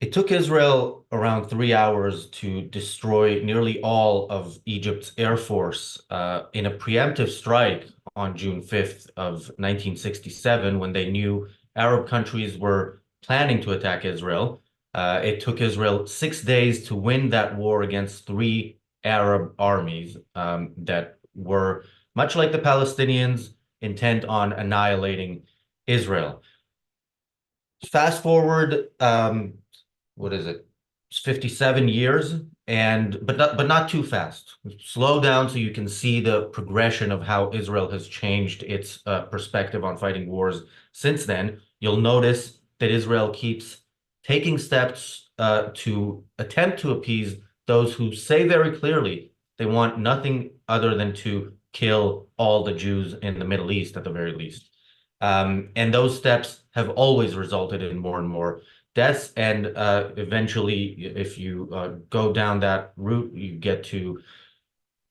It took Israel around 3 hours to destroy nearly all of Egypt's air force in a preemptive strike on June 5th of 1967 when they knew Arab countries were planning to attack Israel. It took Israel 6 days to win that war against three Arab armies that were, much like the Palestinians, intent on annihilating Israel. Fast forward, what is it? It's 57 years, and but not too fast. Slow down so you can see the progression of how Israel has changed its perspective on fighting wars since then. You'll notice that Israel keeps taking steps to attempt to appease those who say very clearly they want nothing other than to kill all the Jews in the Middle East at the very least. And those steps have always resulted in more and more deaths. And eventually, if you go down that route, you get to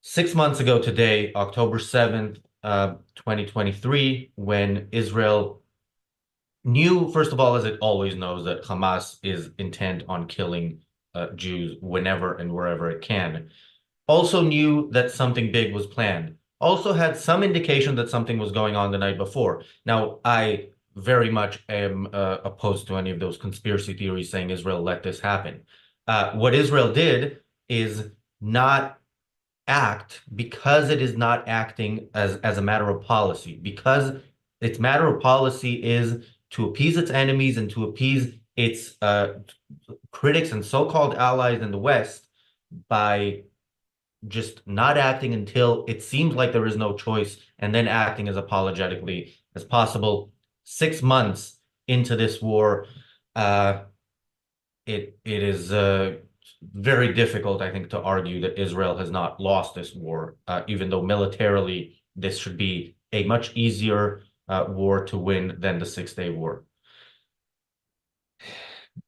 6 months ago today, October 7th, 2023, when Israel knew, first of all, as it always knows, that Hamas is intent on killing Jews whenever and wherever it can. Also knew that something big was planned. Also had some indication that something was going on the night before. Now, I very much am opposed to any of those conspiracy theories saying Israel let this happen. What Israel did is not act because it is not acting as a matter of policy, because its matter of policy is to appease its enemies and to appease its critics and so-called allies in the West by just not acting until it seems like there is no choice and then acting as apologetically as possible. 6 months into this war, it is very difficult, I think, to argue that Israel has not lost this war, even though militarily this should be a much easier war to win than the Six-Day War.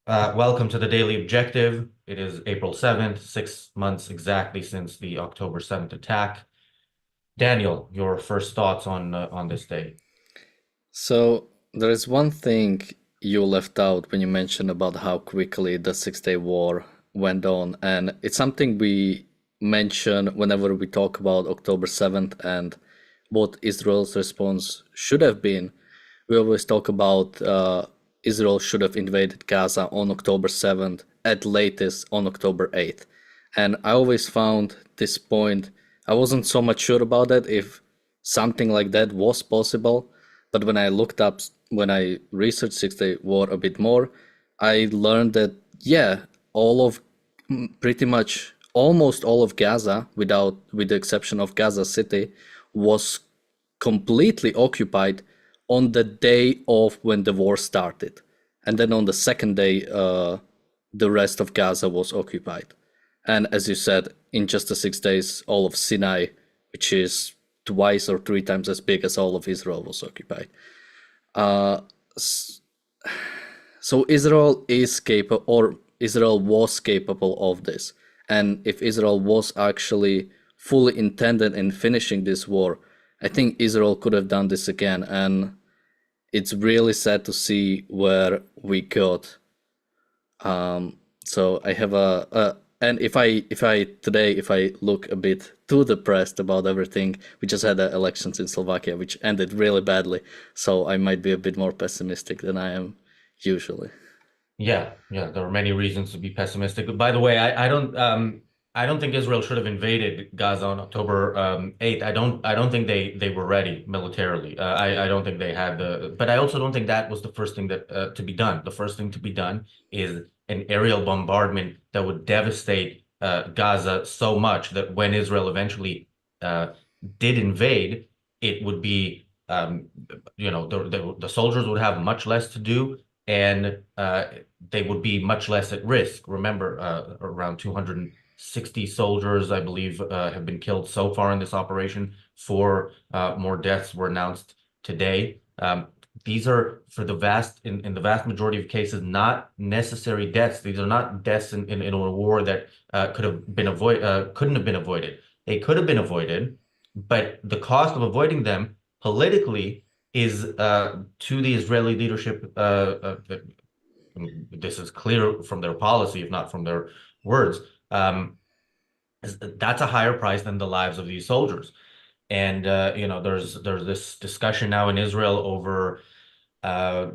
Welcome to the Daily Objective. It is April 7th, 6 months exactly since the October 7th attack. Daniel, your first thoughts on this day? So there is one thing you left out when you mentioned about how quickly the Six-Day War went on, and it's something we mention whenever we talk about October 7th and what Israel's response should have been. We always talk about Israel should have invaded Gaza on October 7th, at latest on October 8th. And I always found this point, I wasn't so much sure about it if something like that was possible. But when I looked up, when I researched Six Day War a bit more, I learned that, yeah, all of pretty much almost all of Gaza, with the exception of Gaza City, was completely occupied on the day of when the war started. And then on the second day, the rest of Gaza was occupied. And as you said, in just the 6 days, all of Sinai, which is twice or three times as big as all of Israel, was occupied. So Israel is capable, or Israel was capable of this. And if Israel was actually fully intended in finishing this war, I think Israel could have done this again. And it's really sad to see where we got. So I have and if I look a bit too depressed about everything, we just had the elections in Slovakia, which ended really badly. So I might be a bit more pessimistic than I am usually. Yeah, there are many reasons to be pessimistic. But by the way, I don't think Israel should have invaded Gaza on October 8th. I don't think they were ready militarily. I don't think they had but I also don't think that was the first thing that to be done. The first thing to be done is an aerial bombardment that would devastate Gaza so much that when Israel eventually did invade, it would be the soldiers would have much less to do, and they would be much less at risk. Remember, around 260 soldiers, I believe, have been killed so far in this operation. Four more deaths were announced today. These are, for in the vast majority of cases, not necessary deaths. These are not deaths in a war that couldn't have been avoided. They could have been avoided, but the cost of avoiding them politically is to the Israeli leadership this is clear from their policy, if not from their words, that's a higher price than the lives of these soldiers. And there's this discussion now in Israel over uh,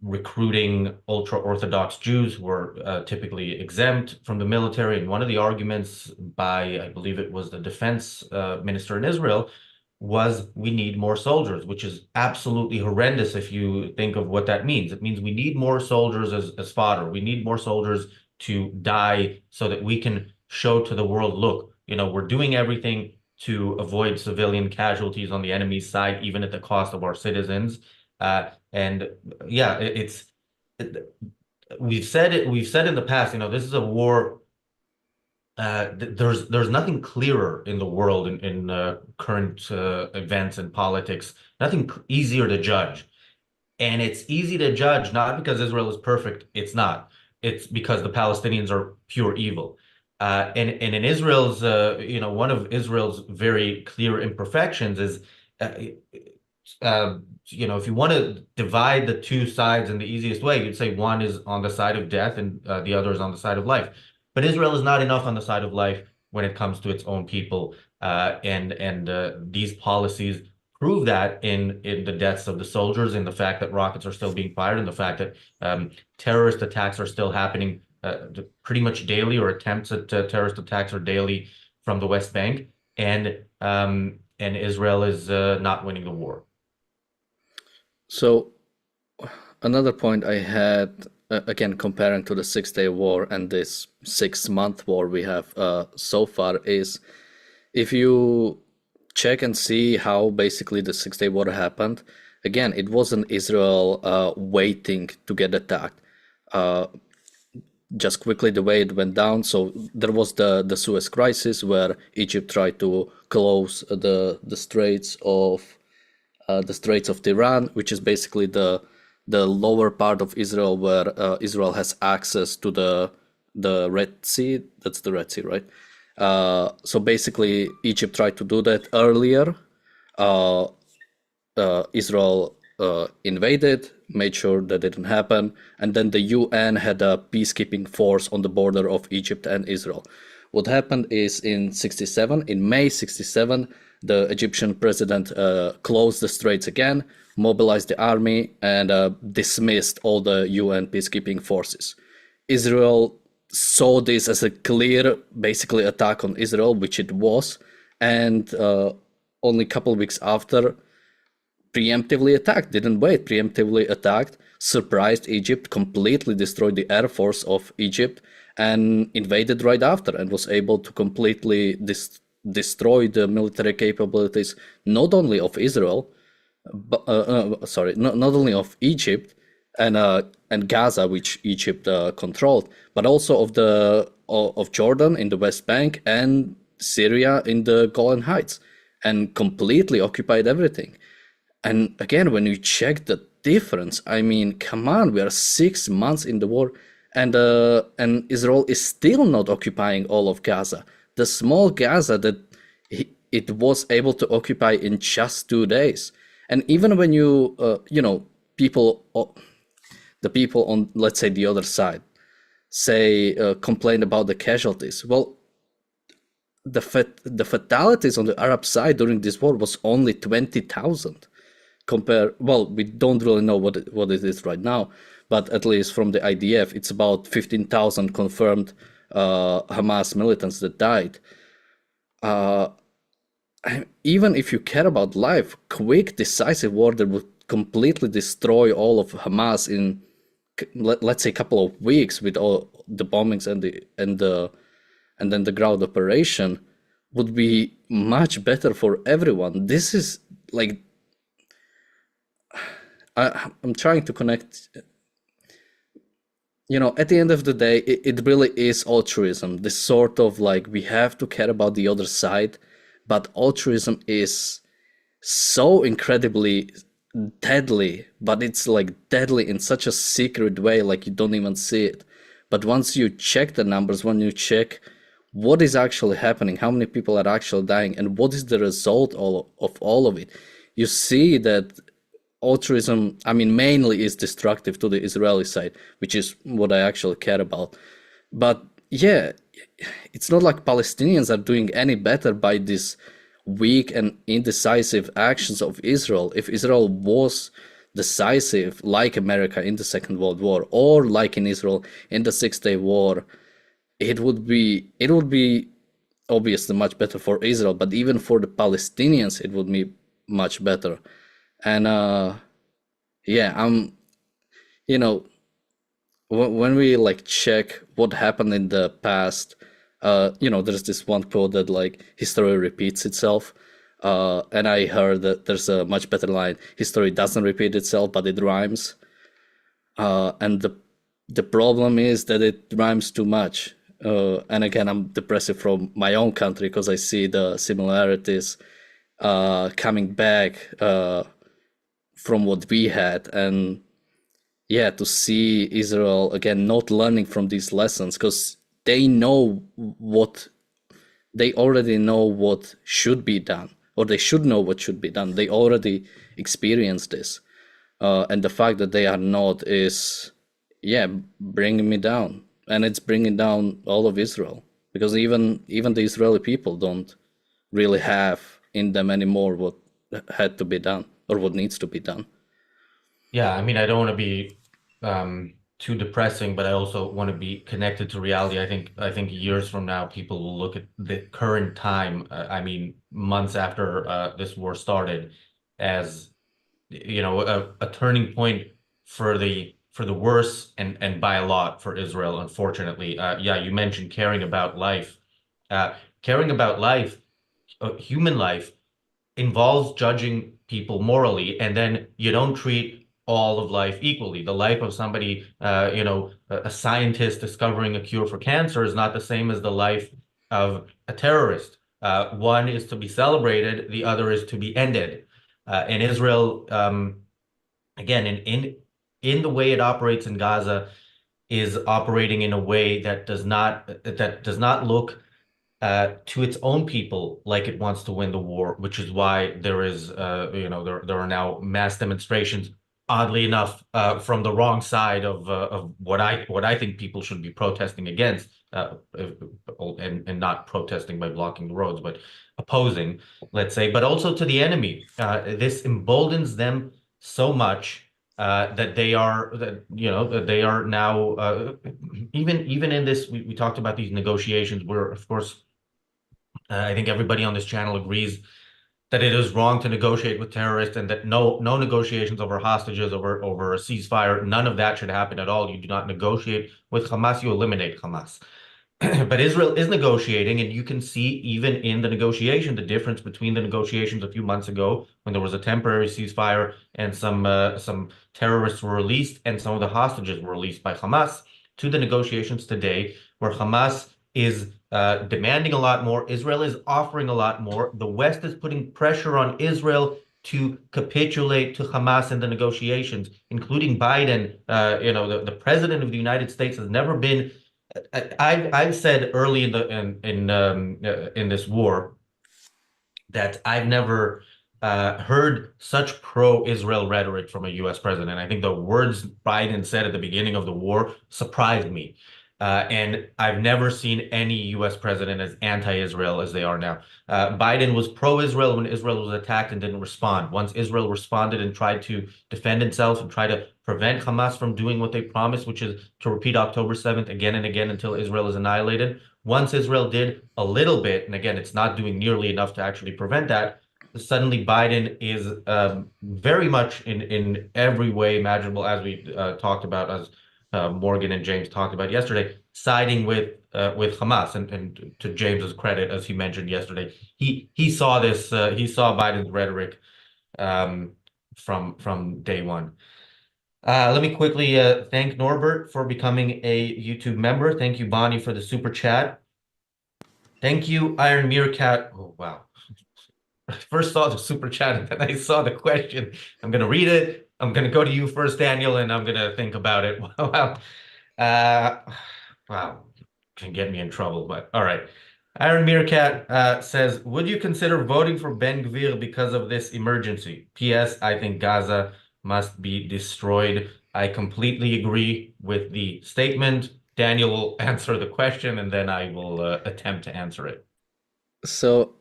recruiting ultra-Orthodox Jews who were typically exempt from the military. And one of the arguments by, I believe it was the defense minister in Israel, was we need more soldiers, which is absolutely horrendous if you think of what that means. It means we need more soldiers as fodder. We need more soldiers to die so that we can show to the world, look, we're doing everything to avoid civilian casualties on the enemy's side, even at the cost of our citizens. And yeah, we've said in the past, this is a war. There's nothing clearer in the world in current events and politics, nothing easier to judge. And it's easy to judge not because Israel is perfect. It's not. It's because the Palestinians are pure evil. And in Israel's, one of Israel's very clear imperfections is, if you want to divide the two sides in the easiest way, you'd say one is on the side of death and the other is on the side of life. But Israel is not enough on the side of life when it comes to its own people. And these policies prove that in the deaths of the soldiers, in the fact that rockets are still being fired, and the fact that terrorist attacks are still happening pretty much daily, or attempts at terrorist attacks are daily from the West Bank. And Israel is not winning the war. So another point I had, again, comparing to the Six-Day War and this 6-month war we have so far, is if you check and see how basically the Six-Day War happened, again, it wasn't Israel waiting to get attacked. Just quickly the way it went down. So there was the Suez Crisis, where Egypt tried to close the Straits of Tiran, which is basically the lower part of Israel, where Israel has access to the Red Sea. That's the Red Sea, right? So basically, Egypt tried to do that earlier. Israel invaded, made sure that didn't happen, and then the UN had a peacekeeping force on the border of Egypt and Israel. What happened is in May 67, the Egyptian president closed the straits again, mobilized the army, and dismissed all the UN peacekeeping forces. Israel saw this as a clear, basically, attack on Israel, which it was, and only a couple of weeks after, preemptively attacked, didn't wait, preemptively attacked, surprised Egypt, completely destroyed the air force of Egypt, and invaded right after, and was able to completely destroy the military capabilities, not only of Israel, but, not only of Egypt and Gaza, which Egypt controlled, but also of Jordan in the West Bank and Syria in the Golan Heights, and completely occupied everything. And again, when you check the difference, I mean, come on, we are 6 months in the war, and Israel is still not occupying all of Gaza. The small Gaza that it was able to occupy in just 2 days. And even when the people on, let's say, the other side complain about the casualties. Well, the fatalities on the Arab side during this war was only 20,000. We don't really know what it is right now, but at least from the IDF, it's about 15,000 confirmed Hamas militants that died. Even if you care about life, quick, decisive war that would completely destroy all of Hamas in, let's say, a couple of weeks, with all the bombings and then the ground operation, would be much better for everyone. This is like, I'm trying to connect. At the end of the day, it really is altruism. This sort of like, we have to care about the other side, but altruism is so incredibly deadly, but it's like deadly in such a secret way, like you don't even see it. But once you check the numbers, when you check what is actually happening, how many people are actually dying, and what is the result of all of it, you see that altruism, I mean, mainly is destructive to the Israeli side, which is what I actually care about. But yeah, it's not like Palestinians are doing any better by this weak and indecisive actions of Israel. If Israel was decisive, like America in the Second World War, or like in Israel in the Six Day War, it would be obviously much better for Israel, but even for the Palestinians, it would be much better. And yeah, you know, when we like check what happened in the past, there's this one quote that like history repeats itself. And I heard that there's a much better line: history doesn't repeat itself, but it rhymes. And the problem is that it rhymes too much. And again, I'm depressive from my own country because I see the similarities coming back from what we had. And yeah, to see Israel again not learning from these lessons, because they know what they already know what should be done, or they should know what should be done. They already experienced this, and the fact that they are not is, yeah, bringing me down, and it's bringing down all of Israel, because even the Israeli people don't really have in them anymore what had to be done or what needs to be done. Yeah, I mean, I don't want to be too depressing, but I also want to be connected to reality. I think years from now, people will look at the current time, I mean, months after this war started, as a turning point for the worse and by a lot for Israel, unfortunately. Yeah, you mentioned caring about life. Caring about life, human life involves judging people morally, and then you don't treat all of life equally. The life of somebody, a scientist discovering a cure for cancer is not the same as the life of a terrorist. One is to be celebrated, the other is to be ended. And Israel, again, in the way it operates in Gaza, is operating in a way that does not look to its own people like it wants to win the war, which is why there are now mass demonstrations, oddly enough, from the wrong side of what I think people should be protesting against, and not protesting by blocking the roads, but opposing, let's say, but also to the enemy. This emboldens them so much. That they are now, even in this, we talked about these negotiations where, of course, I think everybody on this channel agrees that it is wrong to negotiate with terrorists, and that no negotiations over hostages, over a ceasefire, none of that should happen at all. You do not negotiate with Hamas, you eliminate Hamas. But Israel is negotiating, and you can see even in the negotiation the difference between the negotiations a few months ago when there was a temporary ceasefire and some terrorists were released and some of the hostages were released by Hamas, to the negotiations today where Hamas is demanding a lot more. Israel is offering a lot more. The West is putting pressure on Israel to capitulate to Hamas in the negotiations, including Biden. The president of the United States has never been. I've said early in this war that I've never heard such pro-Israel rhetoric from a U.S. president. I think the words Biden said at the beginning of the war surprised me. And I've never seen any U.S. president as anti-Israel as they are now. Biden was pro-Israel when Israel was attacked and didn't respond. Once Israel responded and tried to defend itself and try to prevent Hamas from doing what they promised, which is to repeat October 7th again and again until Israel is annihilated. Once Israel did a little bit, and again, it's not doing nearly enough to actually prevent that, suddenly Biden is very much in every way imaginable, as we talked about, as Morgan and James talked about yesterday, siding with Hamas. And to James's credit, as he mentioned yesterday, he saw this, he saw Biden's rhetoric from day one. Let me quickly thank Norbert for becoming a YouTube member. Thank you, Bonnie, for the super chat. Thank you, Iron Meerkat. Oh, wow. I first saw the super chat and then I saw the question. I'm going to read it. I'm going to go to you first, Daniel, and I'm going to think about it. Wow. Uh, wow. Can get me in trouble, but all right. Iron Meerkat says, would you consider voting for Ben Gvir because of this emergency? P.S. I think Gaza must be destroyed. I completely agree with the statement. Daniel will answer the question, and then I will attempt to answer it. So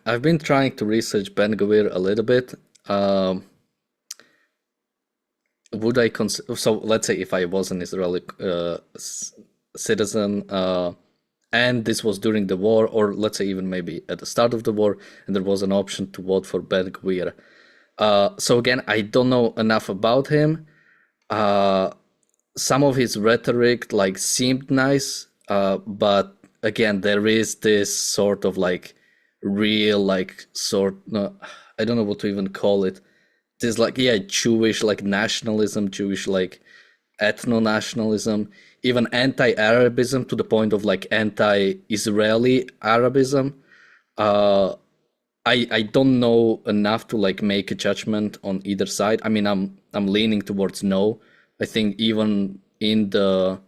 I've been trying to research Ben Gvir a little bit. Would I consider, so let's say if I was an Israeli citizen, and this was during the war, or let's say even maybe at the start of the war, and there was an option to vote for Ben Gvir. So again, I don't know enough about him. Some of his rhetoric like seemed nice, but again, there is this sort of like real like sort, no, I don't know what to even call it. This like, yeah, Jewish like nationalism, Jewish like ethno-nationalism, even anti-Arabism to the point of like anti-Israeli Arabism. I don't know enough to like make a judgment on either side. I mean, I'm leaning towards no. I think even in the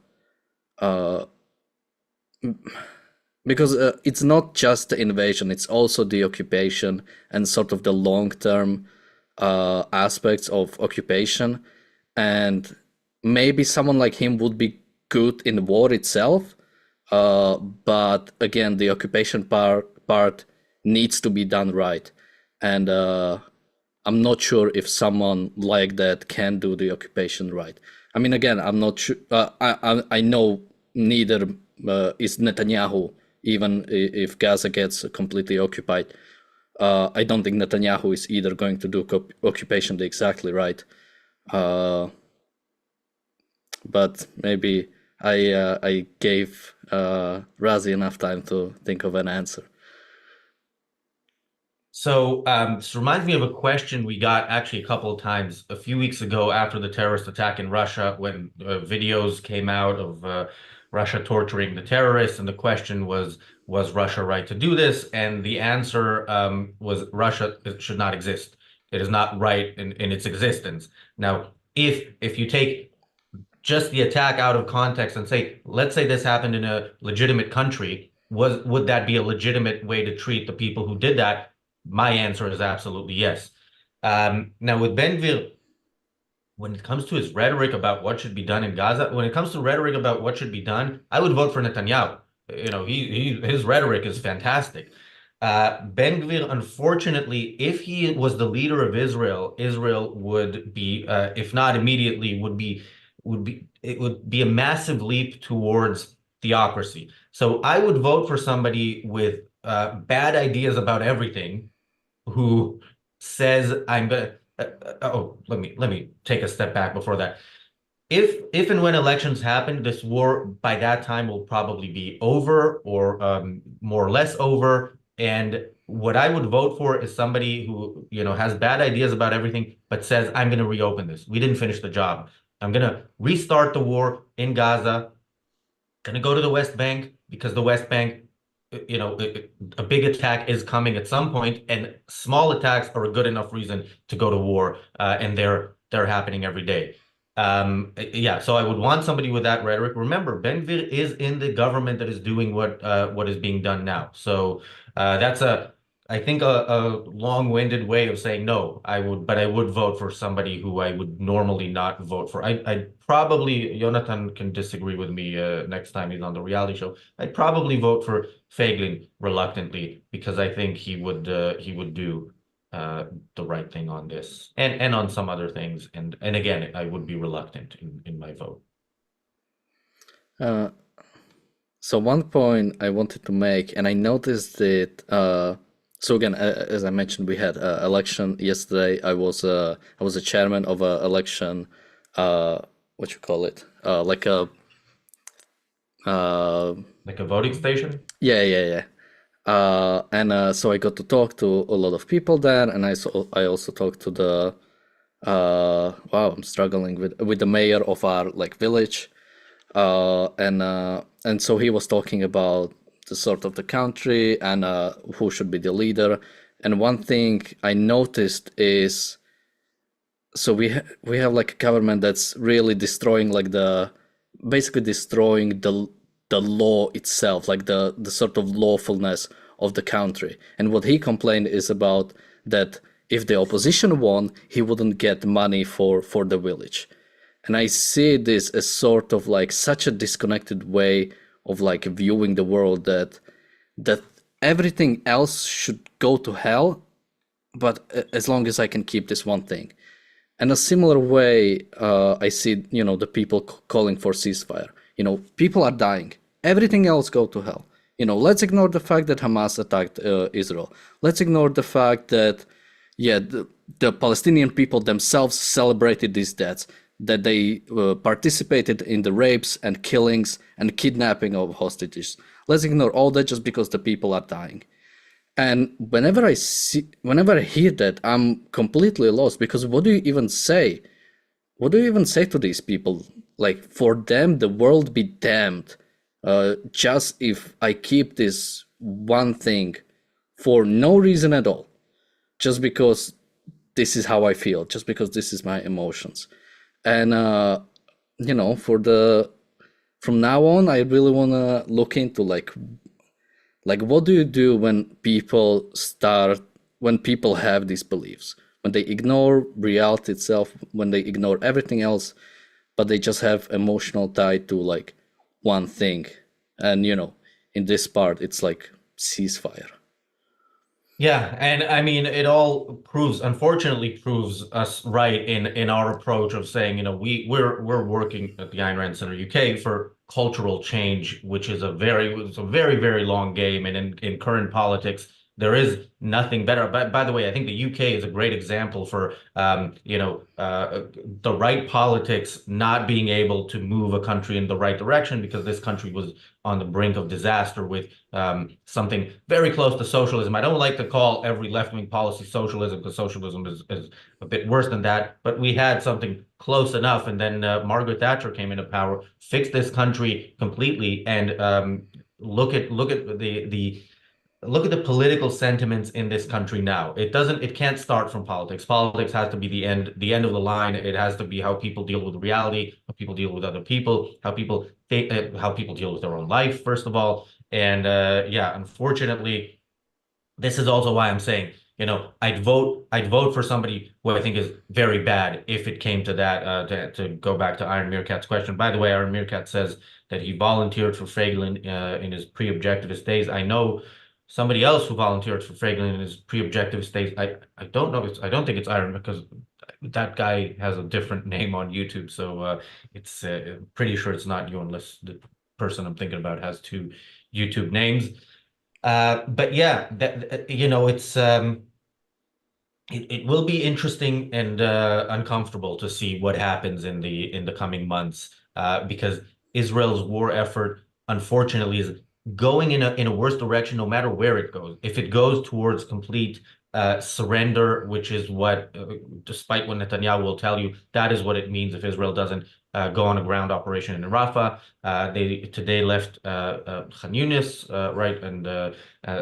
because it's not just the invasion, it's also the occupation and sort of the long-term aspects of occupation. And maybe someone like him would be good in the war itself, but again, the occupation part needs to be done right. And I'm not sure if someone like that can do the occupation right. I mean, again, I'm not sure. I know neither is Netanyahu, even if Gaza gets completely occupied. I don't think Netanyahu is either going to do occupation exactly right. But maybe I gave Razi enough time to think of an answer. So this reminds me of a question we got actually a couple of times a few weeks ago after the terrorist attack in Russia, when videos came out of Russia torturing the terrorists, and the question was Russia right to do this? And the answer was Russia should not exist. It is not right in its existence. Now, if you take just the attack out of context and say, let's say this happened in a legitimate country, would that be a legitimate way to treat the people who did that? My answer is absolutely yes. Now with Ben Gvir, when it comes to his rhetoric about what should be done in Gaza, when it comes to rhetoric about what should be done, I would vote for Netanyahu. You know, his rhetoric is fantastic. Ben Gvir, unfortunately, if he was the leader of Israel, Israel would be, if not immediately, it would be a massive leap towards theocracy. So I would vote for somebody with bad ideas about everything, who says I'm gonna. Oh, let me take a step back before that. If and when elections happen, this war by that time will probably be over, or more or less over. And what I would vote for is somebody who, you know, has bad ideas about everything, but says, I'm going to reopen this. We didn't finish the job. I'm going to restart the war in Gaza, going to go to the West Bank, because the West Bank, you know, a big attack is coming at some point, and small attacks are a good enough reason to go to war, and they're happening every day. Yeah, so I would want somebody with that rhetoric. Remember, Ben Gvir is in the government that is doing what is being done now. So that's I think a long-winded way of saying no. But I would vote for somebody who I would normally not vote for. I probably, Jonathan can disagree with me next time he's on the reality show. I'd probably vote for Feiglin reluctantly, because I think he would do the right thing on this, and on some other things. And again, I would be reluctant in my vote. So one point I wanted to make, and I noticed that. So again, as I mentioned, we had an election yesterday. I was a chairman of an election. What you call it? Like a Like a voting station? yeah. And so I got to talk to a lot of people there, and I also talked to the wow, I'm struggling with the mayor of our like village, and so he was talking about the sort of the country and who should be the leader. And one thing I noticed is, so we have like a government that's really destroying like basically destroying the law itself, like the sort of lawfulness of the country. And what he complained is about that if the opposition won, he wouldn't get money for the village. And I see this as sort of like such a disconnected way of like viewing the world, that everything else should go to hell, but as long as I can keep this one thing. And a similar way, I see, the people calling for ceasefire. People are dying. Everything else go to hell. Let's ignore the fact that Hamas attacked Israel. Let's ignore the fact that, yeah, the Palestinian people themselves celebrated these deaths, that they participated in the rapes and killings and kidnapping of hostages. Let's ignore all that just because the people are dying. And whenever I hear that, I'm completely lost, because what do you even say? What do you even say to these people? Like, for them, the world be damned. Just if I keep this one thing for no reason at all, just because this is how I feel, just because this is my emotions. And from now on, I really want to look into like what do you do when people have these beliefs, when they ignore reality itself, when they ignore everything else, but they just have emotional tie to like one thing. And in this part, it's like ceasefire. Yeah, and I mean, it all unfortunately proves us right in our approach of saying, we're working at the Ayn Rand Center UK for cultural change, which is it's a very, very long game. And in current politics, there is nothing better. By the way, I think the UK is a great example for, the right politics not being able to move a country in the right direction, because this country was on the brink of disaster with something very close to socialism. I don't like to call every left-wing policy socialism, because socialism is a bit worse than that. But we had something close enough, and then Margaret Thatcher came into power, fixed this country completely, and look at the political sentiments in this country now. It can't start from politics. Politics has to be the end of the line. It has to be how people deal with reality, how people deal with other people, how people deal with their own life, first of all. And yeah, unfortunately, this is also why I'm saying, I'd vote for somebody who I think is very bad if it came to that. To go back to Iron Meerkat's question. By the way, Iron Meerkat says that he volunteered for Feiglin in his pre-objectivist days. I know somebody else who volunteered for Feiglin in his pre-objectivist days. I don't know. I don't think it's Iron, because that guy has a different name on YouTube. So it's pretty sure it's not you, unless the person I'm thinking about has two YouTube names. But yeah, it will be interesting and uncomfortable to see what happens in the coming months, because Israel's war effort, unfortunately, is going in a worse direction no matter where it goes. If it goes towards complete surrender, which is what, despite what Netanyahu will tell you, that is what it means if Israel doesn't go on a ground operation in Rafah. They today left Khan Yunis, right, and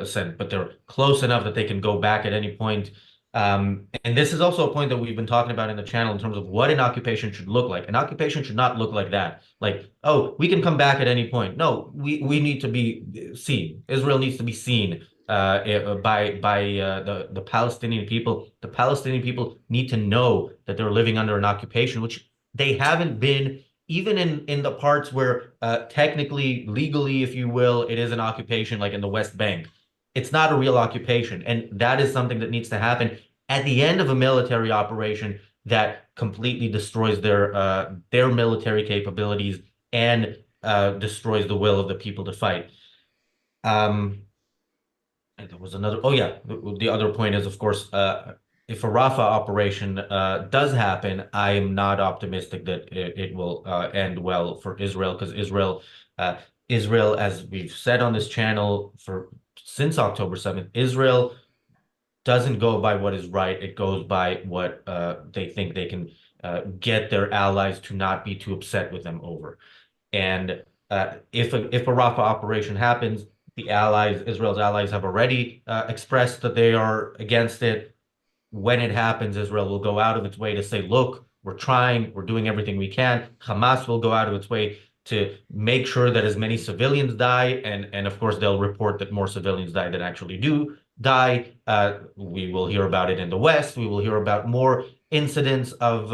said, but they're close enough that they can go back at any point. And this is also a point that we've been talking about in the channel in terms of what an occupation should look like. An occupation should not look like that. Like, oh, we can come back at any point. No, we need to be seen. Israel needs to be seen by the Palestinian people. The Palestinian people need to know that they're living under an occupation, which they haven't been, even in the parts where technically, legally, if you will, it is an occupation, like in the West Bank. It's not a real occupation. And that is something that needs to happen at the end of a military operation that completely destroys their military capabilities and destroys the will of the people to fight. And there was another, oh yeah, the other point is, of course, if a Rafah operation does happen, I am not optimistic that it will end well for Israel, because Israel, as we've said on this channel since October 7th, Israel doesn't go by what is right. It goes by what they think they can get their allies to not be too upset with them over. And if a Rafah operation happens, Israel's allies have already expressed that they are against it. When it happens, Israel will go out of its way to say, look, we're trying, we're doing everything we can. Hamas will go out of its way to make sure that as many civilians die, and of course they'll report that more civilians die than actually do. die. We will hear about it in the West. We will hear about more incidents of,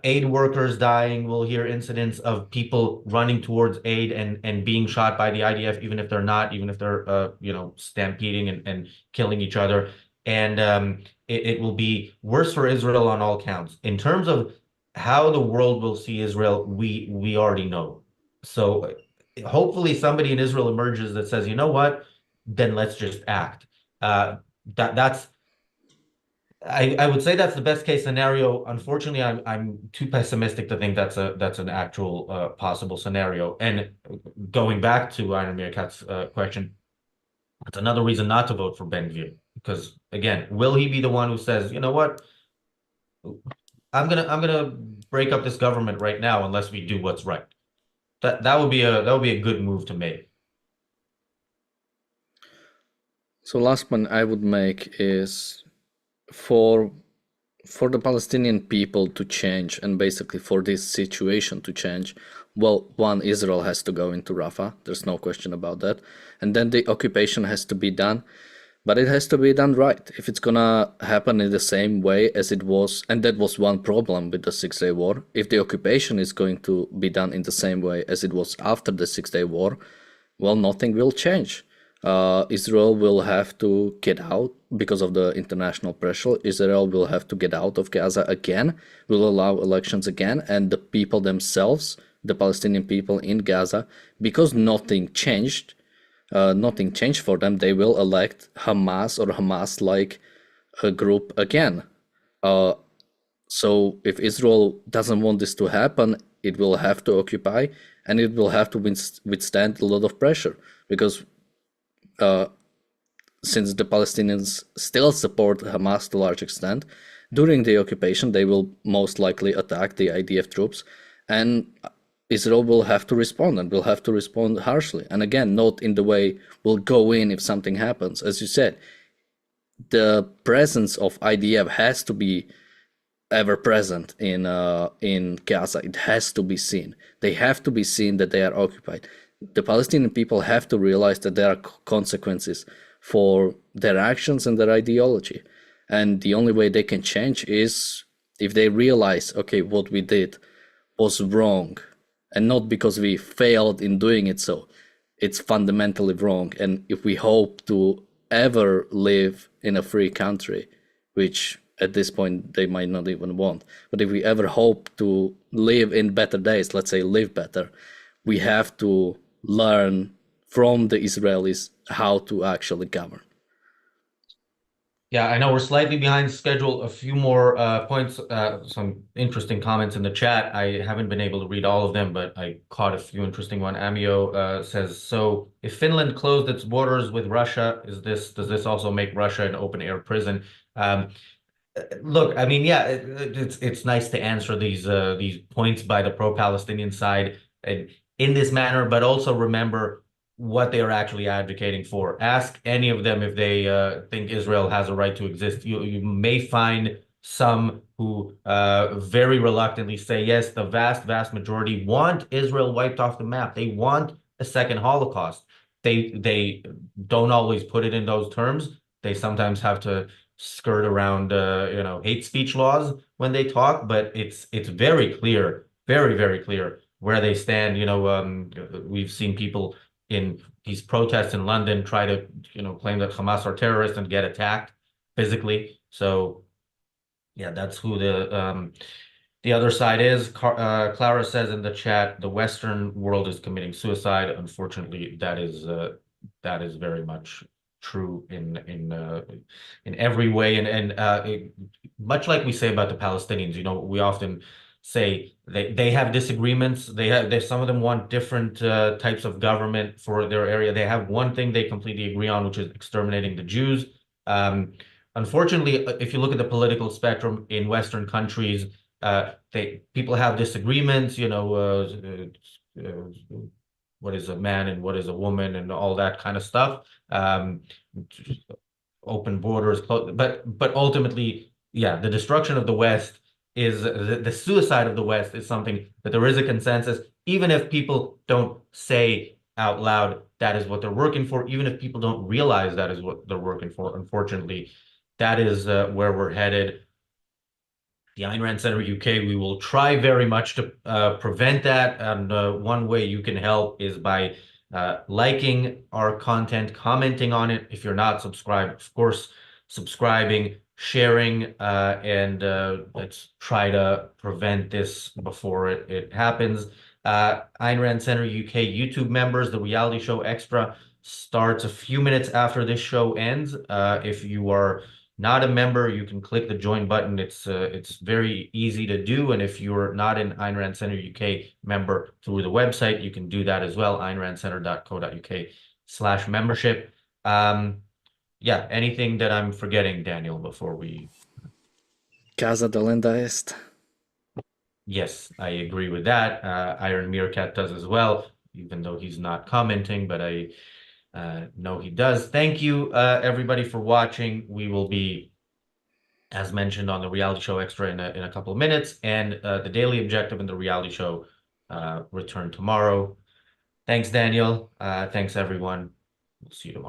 aid workers dying. We'll hear incidents of people running towards aid and being shot by the IDF, even if they're not, even if they're, stampeding and killing each other. And it will be worse for Israel on all counts. In terms of how the world will see Israel, we already know. So hopefully somebody in Israel emerges that says, you know what, then let's just act. Uh, that's I would say that's the best case scenario. Unfortunately, I'm too pessimistic to think that's an actual possible scenario. And going back to Iron Meerkat's question, that's another reason not to vote for Ben-Gvir. Because again, will he be the one who says, you know what, I'm gonna break up this government right now unless we do what's right. That would be a good move to make. So last point I would make is for the Palestinian people to change and basically for this situation to change, well, one, Israel has to go into Rafah. There's no question about that. And then the occupation has to be done, but it has to be done right. If it's gonna happen in the same way as it was, and that was one problem with the Six-Day War, if the occupation is going to be done in the same way as it was after the Six-Day War, well, nothing will change. Israel will have to get out because of the international pressure. Israel will have to get out of Gaza again, will allow elections again, and the people themselves, the Palestinian people in Gaza, because nothing changed for them, they will elect Hamas or Hamas-like a group again. So if Israel doesn't want this to happen, it will have to occupy and it will have to withstand a lot of pressure because since the Palestinians still support Hamas to a large extent, during the occupation they will most likely attack the IDF troops, and Israel will have to respond and will have to respond harshly. And again, not in the way we'll go in if something happens. As you said, the presence of IDF has to be ever present in Gaza. It has to be seen. They have to be seen that they are occupied. The Palestinian people have to realize that there are consequences for their actions and their ideology. And the only way they can change is if they realize, okay, what we did was wrong, and not because we failed in doing it so. It's fundamentally wrong. And if we hope to ever live in a free country, which at this point they might not even want, but if we ever hope to live in better days, let's say live better, we have to learn from the Israelis how to actually govern. Yeah, I know we're slightly behind schedule. A few more points, some interesting comments in the chat. I haven't been able to read all of them, but I caught a few interesting one. Amio says, so if Finland closed its borders with Russia, does this also make Russia an open air prison? Look, I mean, yeah, it's nice to answer these points by the pro-Palestinian side in this manner, but also remember what they are actually advocating for. Ask any of them if they think Israel has a right to exist. You may find some who very reluctantly say, yes, the vast majority want Israel wiped off the map. They want a second Holocaust. They don't always put it in those terms. They sometimes have to skirt around hate speech laws when they talk, but it's very clear, very clear where they stand. We've seen people in these protests in London try to claim that Hamas are terrorists and get attacked physically. So yeah, that's who the other side is. Clara says in the chat, the Western world is committing suicide. Unfortunately, that is very much true in every way, and much like we say about the Palestinians. We often say they have disagreements. Some of them want different types of government for their area. They have one thing they completely agree on, which is exterminating the Jews. Unfortunately, if you look at the political spectrum in Western countries, people have disagreements. What is a man and what is a woman and all that kind of stuff. Open borders, but ultimately, yeah, the destruction of the West is the suicide of the West is something that there is a consensus, even if people don't say out loud that is what they're working for, even if people don't realize that is what they're working for. Unfortunately, that is where we're headed. The Ayn Rand Center UK, we will try very much to prevent that. And one way you can help is by liking our content, commenting on it. If you're not subscribed, of course, subscribing, sharing, and let's try to prevent this before it happens. Ayn Rand Center UK YouTube members, the reality show Extra starts a few minutes after this show ends. If you are not a member, you can click the join button. It's very easy to do. And if you're not an Ayn Rand Center UK member through the website, you can do that as well, aynrandcenter.co.uk/membership. Yeah, anything that I'm forgetting, Daniel, before we... Gaza de Linda ist. Yes, I agree with that. Iron Meerkat does as well, even though he's not commenting, but I know he does. Thank you, everybody, for watching. We will be, as mentioned, on the reality show Extra in a couple of minutes, and the daily objective and the reality show return tomorrow. Thanks, Daniel. Thanks, everyone. We'll see you tomorrow.